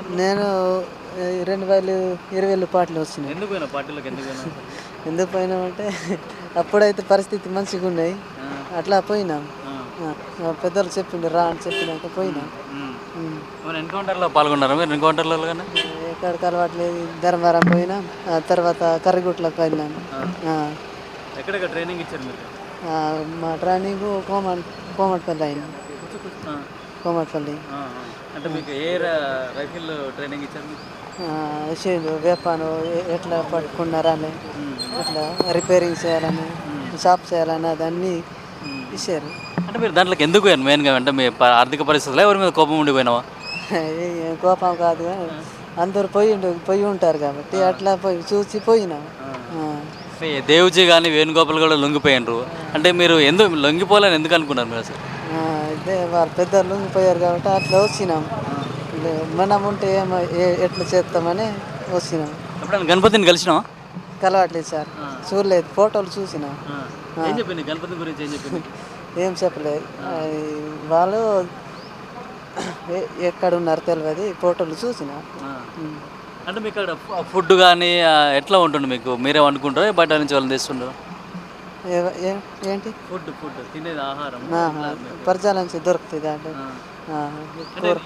దాంట్లో? నేను 2020 పాటలు వచ్చినాయి. ఎందుకు పోయినావు పార్టీలోకి ఎందుకు పోయినావు అసలు? ఎందుకు పోయినామంటే అప్పుడైతే పరిస్థితి మంచిగున్నాయి. ఆ! అట్లా పోయినాం. ఆ! మా పెద్దలు చెప్పిండ్రు రా అని చెప్పినాక హ్మ్. పోయినాం. హ్మ్. హ్మ్. ఏమైనా ఎన్‌కౌంటర్‌లో పాల్గొన్నారా మీరు? ఎన్‌కౌంటర్‌లో గాని? ఎక్కడికి అలవాట్లేదు ధర్మవరం పోయినాం. ఆ తర్వాత కర్రిగుట్లకు వెళ్ళాం. ఆ! ఆ! ఎక్కడెక్కడ ట్రైనింగ్ ఇచ్చారు మీకు? మా ట్రైనింగు కోమటిపల్లి అయింది. ఆ! కోమటిపల్లి. ఆ! ఆ! అంటే ఆ! మీకు ఏ రైఫిల్ ట్రైనింగ్ ఇచ్చారు మీకు? ఇచ్చిండ్రు వేపాను ఎట్లా పట్టుకున్నారని, హ్మ్. ఎట్లా రిపేరింగ్ చేయాలని, హ్మ్. షాప్ చేయాలని అదన్నీ హ్మ్. హ్మ్. ఇచ్చారు. అంటే మీరు దాంట్లోకి ఎందుకు పోయారు మెయిన్‌గా? అంటే మీ ఆర్థిక పరిస్థితులా? ఎవరి మీద కోపం ఉండి పోయినావా? ఏం కోపం కాదు కానీ ఆ! అందరూ పోయి ఉంటారు కాబట్టి ఆ! అట్లా పోయి చూసి పోయినాం. ఆ! ఆ. మీ దేవ్‌జీ గాని, వేణుగోపాల్ కూడా లొంగిపోయిండ్రు. అంటే మీరు ఎందుకు లొంగిపోవాలని ఎందుకు అనుకున్నారు మీరసలు? ఇదే వాళ్ళ పెద్దలు లొంగిపోయారు కాబట్టి అట్లా వచ్చినాం. ఆ! మనం ఉంటే ఏమో ఎట్లా చేస్తామని వచ్చినాం. ఎప్పుడైనా గణపతిని కలిసినావా? కలవట్లేదు సార్. ఆ! చూడలేదు, ఫోటోలు చూసినా. ఆ! ఆ. ఏం చెప్పిండు గణపతి గురించి ఏం చెప్పిండు నీకు? ఏం చెప్పలేదు. ఆ! వాళ్ళు ఎక్కడున్నారో తెలియదు, ఫోటోలు చూసిన. ఆ! అంటే మీకక్కడ ఫుడ్ గాని ఎట్లా ఉంటుండే మీకు? మీరే వండుకుంటారా? బయట నుంచి వాళ్ళని తెస్తుండ్రా? ఏంటి ఫుడ్ తినేది ఆహారము ఆహా, ఎట్లా మీకు? పరిచయాల నుంచి దొరుకుతుంది అంటే ఆ! ఆ, అంటే కూర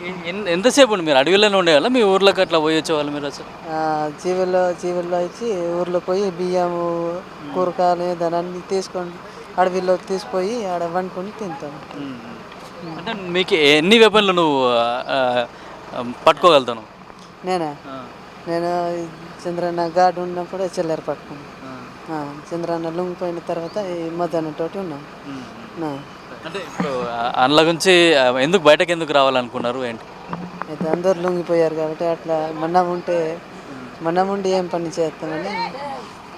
ఎంతసేపు ఉండి మీరు అడవిలోనే ఉండేవాళ్ళా? మీ ఊర్లోకి అట్లా పోయొచ్చేవాళ్ళా మీరసలు? జీవుల్లో ఇచ్చి ఊర్లో పోయి బియ్యము హ్మ్. కూరగాయలు దాని అన్ని తీసుకొని అడవిలోకి తీసుకుపోయి ఆడ వండుకొని తింటాం. హ్మ్. హ్మ్. ఉమ్. అంటే మీకు ఎన్ని వెపన్లు నువ్వు పట్టుకోగలుగుతావు? నేనా ఆ! నేను ఈ చంద్రన్న గాడు ఉన్నప్పుడు చిల్లర పట్టుకున్నాను. ఆ! చంద్రన్న లొంగిపోయిన తర్వాత ఈ మధ్యాహ్నం తోటి ఉన్నాం. హ్మ్. హ్మ్. ఆ, అంటే ఇప్పుడు అందులో గురించి ఎందుకు బయటకెందుకు రావాలనుకున్నారు ఏంటి? అయితే అందరు లొంగిపోయారు కాబట్టి అట్లా మనం ఉంటే హ్మ్. మనం ఉండి ఏం పని చేస్తామని